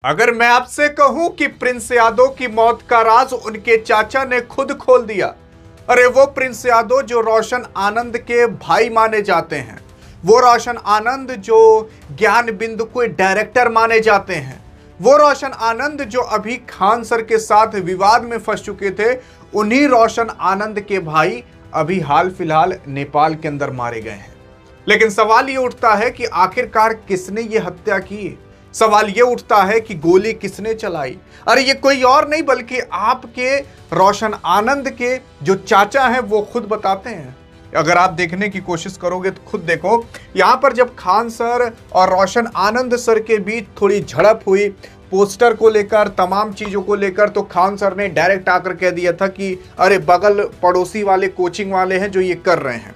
अगर मैं आपसे कहूं कि प्रिंस यादव की मौत का राज उनके चाचा ने खुद खोल दिया। अरे वो प्रिंस यादव जो रोशन आनंद के भाई माने जाते हैं, वो रोशन आनंद जो ज्ञान बिंदु के डायरेक्टर माने जाते हैं, वो रोशन आनंद जो अभी खान सर के साथ विवाद में फंस चुके थे, उन्हीं रोशन आनंद के भाई अभी हाल फिलहाल नेपाल के अंदर मारे गए हैं। लेकिन सवाल ये उठता है कि आखिरकार किसने ये हत्या की। सवाल ये उठता है कि गोली किसने चलाई। अरे ये कोई और नहीं बल्कि आपके रोशन आनंद के जो चाचा हैं वो खुद बताते हैं। अगर आप देखने की कोशिश करोगे तो खुद देखो, यहां पर जब खान सर और रोशन आनंद सर के बीच थोड़ी झड़प हुई पोस्टर को लेकर, तमाम चीजों को लेकर, तो खान सर ने डायरेक्ट आकर कह दिया था कि अरे बगल पड़ोसी वाले कोचिंग वाले हैं जो ये कर रहे हैं।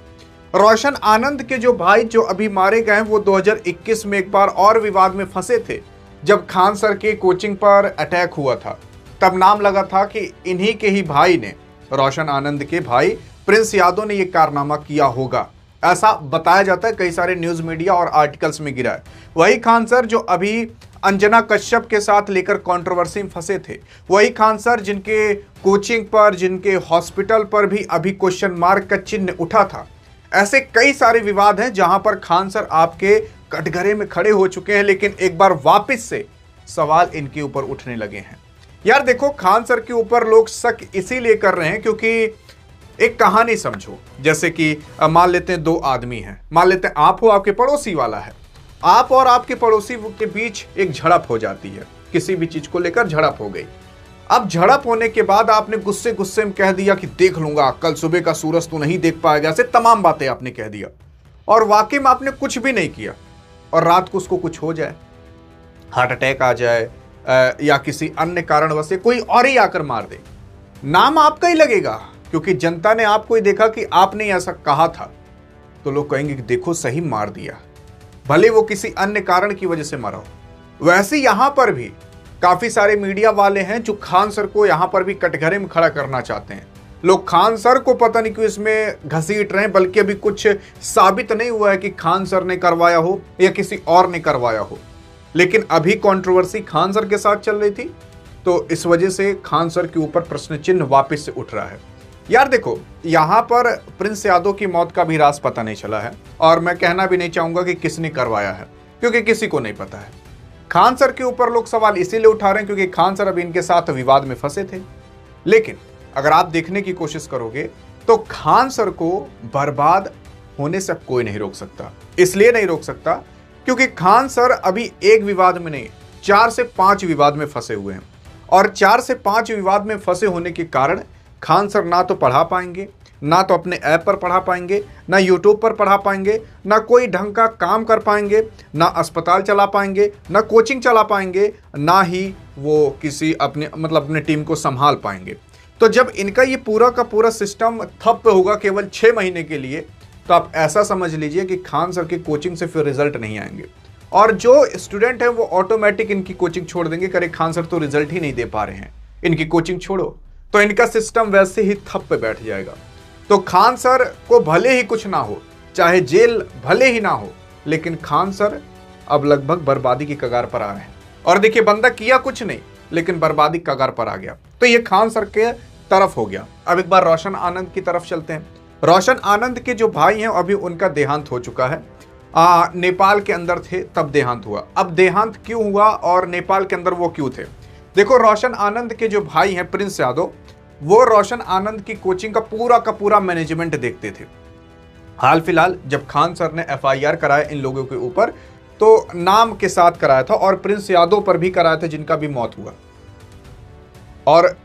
रोशन आनंद के जो भाई जो अभी मारे गए हैं वो 2021 में एक बार और विवाद में फंसे थे, जब खान सर के कोचिंग पर अटैक हुआ था। तब नाम लगा था कि इन्हीं के ही भाई ने, रोशन आनंद के भाई प्रिंस यादव ने यह कारनामा किया होगा, ऐसा बताया जाता है। कई सारे न्यूज मीडिया और आर्टिकल्स में गिरा है। वही खान सर जो अभी अंजना कश्यप के साथ लेकर कंट्रोवर्सी में फंसे थे, वही खान सर जिनके कोचिंग पर, जिनके हॉस्पिटल पर भी अभी क्वेश्चन मार्क का चिन्ह उठा था। ऐसे कई सारे विवाद हैं जहां पर खान सर आपके कटघरे में खड़े हो चुके हैं, लेकिन एक बार वापस से सवाल इनके ऊपर उठने लगे हैं। यार देखो, खान सर के ऊपर लोग शक इसीलिए कर रहे हैं क्योंकि एक कहानी समझो, जैसे कि मान लेते हैं दो आदमी हैं, मान लेते हैं आप हो, आपके पड़ोसी वाला है, आप और आपके पड़ोसी के बीच एक झड़प हो जाती है, किसी भी चीज को लेकर झड़प हो गई। अब झड़प होने के बाद आपने गुस्से गुस्से में कह दिया कि देख लूंगा, कल सुबह का सूरज तो नहीं देख पाएगा, ऐसे तमाम बातें आपने कह दिया, और वाकई में आपने कुछ भी नहीं किया, और रात को उसको कुछ हो जाए, हार्ट अटैक आ जाए या किसी अन्य कारणवश से कोई और ही आकर मार दे, नाम आपका ही लगेगा क्योंकि जनता ने आपको ही देखा कि आपने ऐसा कहा था, तो लोग कहेंगे कि देखो सही मार दिया, भले वो किसी अन्य कारण की वजह से मरा हो। वैसे यहां पर भी काफी सारे मीडिया वाले हैं जो खान सर को यहां पर भी कटघरे में खड़ा करना चाहते हैं। लोग खान सर को पता नहीं क्यों इसमें घसीट रहे हैं, बल्कि अभी कुछ साबित नहीं हुआ है कि खान सर ने करवाया हो या किसी और ने करवाया हो, लेकिन अभी कंट्रोवर्सी खान सर के साथ चल रही थी, तो इस वजह से खान सर के ऊपर प्रश्न चिन्ह वापस से उठ रहा है। यार देखो, यहां पर प्रिंस यादव की मौत का भी राज पता नहीं चला है, और मैं कहना भी नहीं चाहूंगा कि किसने करवाया है, क्योंकि किसी को नहीं पता है। खान सर के ऊपर लोग सवाल इसीलिए उठा रहे हैं क्योंकि खान सर अभी इनके साथ विवाद में फंसे थे। लेकिन अगर आप देखने की कोशिश करोगे तो खान सर को बर्बाद होने से कोई नहीं रोक सकता। इसलिए नहीं रोक सकता क्योंकि खान सर अभी एक विवाद में नहीं, 4 से 5 विवाद में फंसे हुए हैं, और 4 से 5 विवाद में फंसे होने के कारण खान सर ना तो पढ़ा पाएंगे, ना तो अपने ऐप पर पढ़ा पाएंगे, ना यूट्यूब पर पढ़ा पाएंगे, ना कोई ढंग का काम कर पाएंगे, ना अस्पताल चला पाएंगे, ना कोचिंग चला पाएंगे, ना ही वो किसी अपने टीम को संभाल पाएंगे। तो जब इनका ये पूरा का पूरा सिस्टम ठप होगा केवल 6 महीने के लिए, तो आप ऐसा समझ लीजिए कि खान सर की कोचिंग से फिर रिजल्ट नहीं आएंगे, और जो स्टूडेंट है वो ऑटोमेटिक इनकी कोचिंग छोड़ देंगे। करे खान सर तो रिजल्ट ही नहीं दे पा रहे हैं, इनकी कोचिंग छोड़ो, तो इनका सिस्टम वैसे ही ठप पे बैठ जाएगा। तो खान सर को भले ही कुछ ना हो, चाहे जेल भले ही ना हो, लेकिन खान सर अब लगभग बर्बादी की कगार पर आ रहे हैं। और देखिए, बंदा किया कुछ नहीं लेकिन बर्बादी की कगार पर आ गया, तो ये खान सर के तरफ हो गया। अब एक बार रोशन आनंद की तरफ चलते हैं। रोशन आनंद के जो भाई हैं अभी उनका देहांत हो चुका है। नेपाल के अंदर थे तब देहांत हुआ। अब देहांत क्यों हुआ और नेपाल के अंदर वो क्यों थे? देखो, रोशन आनंद के जो भाई हैं प्रिंस यादव, वो रोशन आनंद की कोचिंग का पूरा मैनेजमेंट देखते थे। हाल फिलहाल जब खान सर ने FIR कराया इन लोगों के ऊपर, तो नाम के साथ कराया था, और प्रिंस यादव पर भी कराया था जिनका भी मौत हुआ। और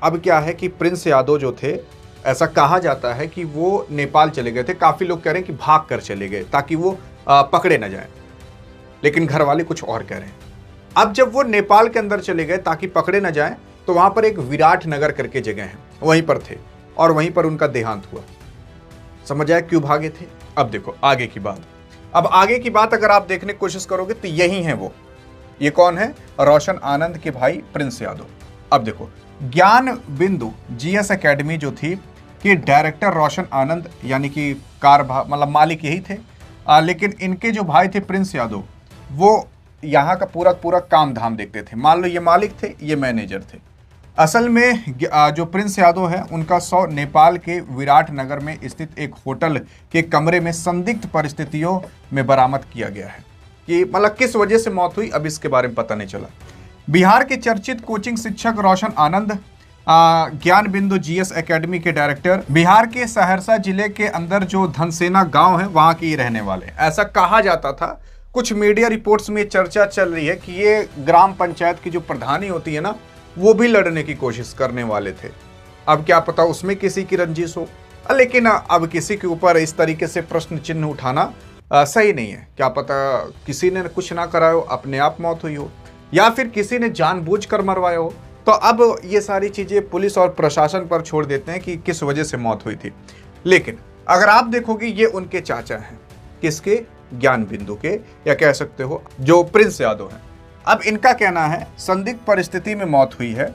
अब क्या है कि प्रिंस यादव जो थे, ऐसा कहा जाता है कि वो नेपाल चले गए थे। काफी लोग कह रहे हैं कि भाग कर चले गए ताकि वो पकड़े न जाएं, लेकिन घर वाले कुछ और कह रहे हैं। अब जब वो नेपाल के अंदर चले गए ताकि पकड़े न जाएं, तो वहां पर एक विराट नगर करके जगह है, वहीं पर थे, और वहीं पर उनका देहांत हुआ। समझ आया क्यों भागे थे? अब देखो आगे की बात। अब आगे की बात अगर आप देखने की कोशिश करोगे तो यही है वो। ये कौन है? रोशन आनंद के भाई प्रिंस यादव। अब देखो, ज्ञान बिंदु GS एकेडमी जो थी, कि डायरेक्टर रोशन आनंद यानी कि मालिक यही थे, लेकिन इनके जो भाई थे प्रिंस यादव, वो यहाँ का पूरा पूरा काम धाम देखते थे। मान लो ये मालिक थे, ये मैनेजर थे। असल में जो प्रिंस यादव है उनका 100 नेपाल के विराट नगर में स्थित एक होटल के कमरे में संदिग्ध परिस्थितियों में बरामद किया गया है। कि मतलब किस वजह से मौत हुई अब इसके बारे में पता नहीं चला। बिहार के चर्चित कोचिंग शिक्षक रोशन आनंद ज्ञान बिंदु जीएस एकेडमी के डायरेक्टर, बिहार के सहरसा जिले के अंदर जो धनसेना गांव है वहां के रहने वाले, ऐसा कहा जाता था। कुछ मीडिया रिपोर्ट्स में चर्चा चल रही है कि ये ग्राम पंचायत की जो प्रधानी होती है ना, वो भी लड़ने की कोशिश करने वाले थे। अब क्या पता उसमें किसी की रंजिश हो, लेकिन अब किसी के ऊपर इस तरीके से प्रश्न चिन्ह उठाना सही नहीं है। क्या पता किसी ने कुछ ना कराया हो, अपने आप मौत हुई हो, या फिर किसी ने जानबूझकर मरवाया हो। तो अब ये सारी चीजें पुलिस और प्रशासन पर छोड़ देते हैं कि किस वजह से मौत हुई थी। लेकिन अगर आप देखोगे ये उनके चाचा हैं, किसके? ज्ञान बिंदु के, या कह सकते हो जो प्रिंस यादव हैं। अब इनका कहना है संदिग्ध परिस्थिति में मौत हुई है।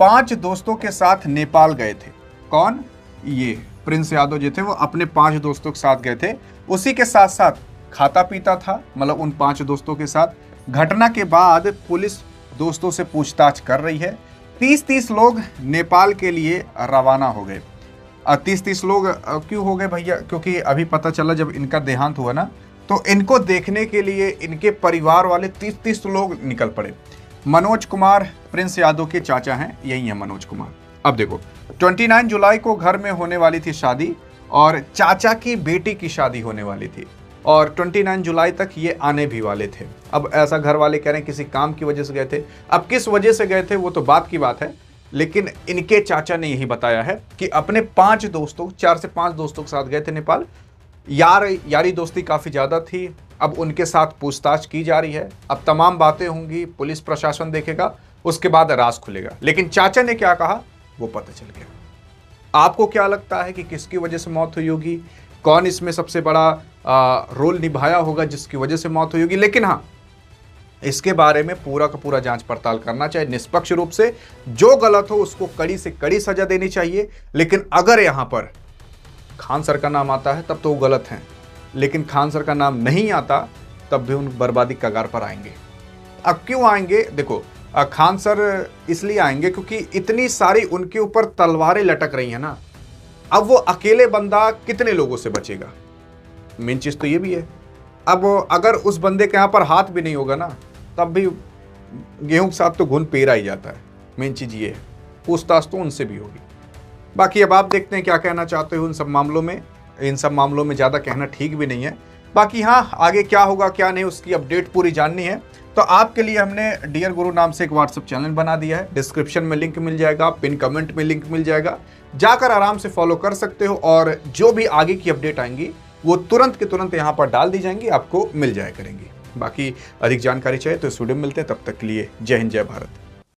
5 दोस्तों के साथ नेपाल गए थे। कौन? ये प्रिंस यादव जो थे वो अपने 5 दोस्तों के साथ गए थे। उसी के साथ साथ खाता पीता था, मतलब उन 5 दोस्तों के साथ। घटना के बाद पुलिस दोस्तों से पूछताछ कर रही है। 30-30 लोग नेपाल के लिए रवाना हो गए। 30-30 लोग क्यों हो गए भैया? क्योंकि अभी पता चला जब इनका देहांत हुआ ना, तो इनको देखने के लिए इनके परिवार वाले 30-30 लोग निकल पड़े। मनोज कुमार प्रिंस यादव के चाचा हैं, यही है मनोज कुमार। अब देखो 29 जुलाई को घर में होने वाली थी शादी, और चाचा की बेटी की शादी होने वाली थी, और 29 जुलाई तक ये आने भी वाले थे। अब ऐसा घर वाले कह रहे हैं किसी काम की वजह से गए थे। अब किस वजह से गए थे वो तो बात की बात है, लेकिन इनके चाचा ने यही बताया है कि अपने 5 दोस्तों, 4 से 5 दोस्तों के साथ गए थे नेपाल। यारी दोस्ती काफ़ी ज़्यादा थी। अब उनके साथ पूछताछ की जा रही है। अब तमाम बातें होंगी, पुलिस प्रशासन देखेगा, उसके बाद राज खुलेगा। लेकिन चाचा ने क्या कहा वो पता चल गया। आपको क्या लगता है कि किसकी वजह से मौत हुई होगी? कौन इसमें सबसे बड़ा रोल निभाया होगा जिसकी वजह से मौत हुई होगी? लेकिन हाँ, इसके बारे में पूरा का पूरा जांच पड़ताल करना चाहिए निष्पक्ष रूप से। जो गलत हो उसको कड़ी से कड़ी सजा देनी चाहिए। लेकिन अगर यहां पर खान सर का नाम आता है तब तो वो गलत हैं, लेकिन खान सर का नाम नहीं आता तब भी उन बर्बादी कगार पर आएंगे। अब क्यों आएंगे? देखो, खान सर इसलिए आएंगे क्योंकि इतनी सारी उनके ऊपर तलवारें लटक रही हैं ना। अब वो अकेले बंदा कितने लोगों से बचेगा? मेन चीज तो ये भी है। अब अगर उस बंदे के यहाँ पर हाथ भी नहीं होगा ना, तब भी गेहूं के साथ तो घुन पेरा ही जाता है। मेन चीज ये है, पूछताछ तो उनसे भी होगी। बाकी अब आप देखते हैं क्या कहना चाहते हो इन सब मामलों में। इन सब मामलों में ज़्यादा कहना ठीक भी नहीं है। बाकी हाँ, आगे क्या होगा क्या नहीं उसकी अपडेट पूरी जाननी है तो आपके लिए हमने डियर गुरु नाम से एक व्हाट्सएप चैनल बना दिया है। डिस्क्रिप्शन में लिंक मिल जाएगा, पिन कमेंट में लिंक मिल जाएगा, जाकर आराम से फॉलो कर सकते हो। और जो भी आगे की अपडेट आएंगी वो तुरंत के तुरंत यहाँ पर डाल दी जाएंगी, आपको मिल जाया करेंगी। बाकी अधिक जानकारी चाहिए तो इस वीडियो में मिलते हैं। तब तक के लिए जय हिंद, जय भारत।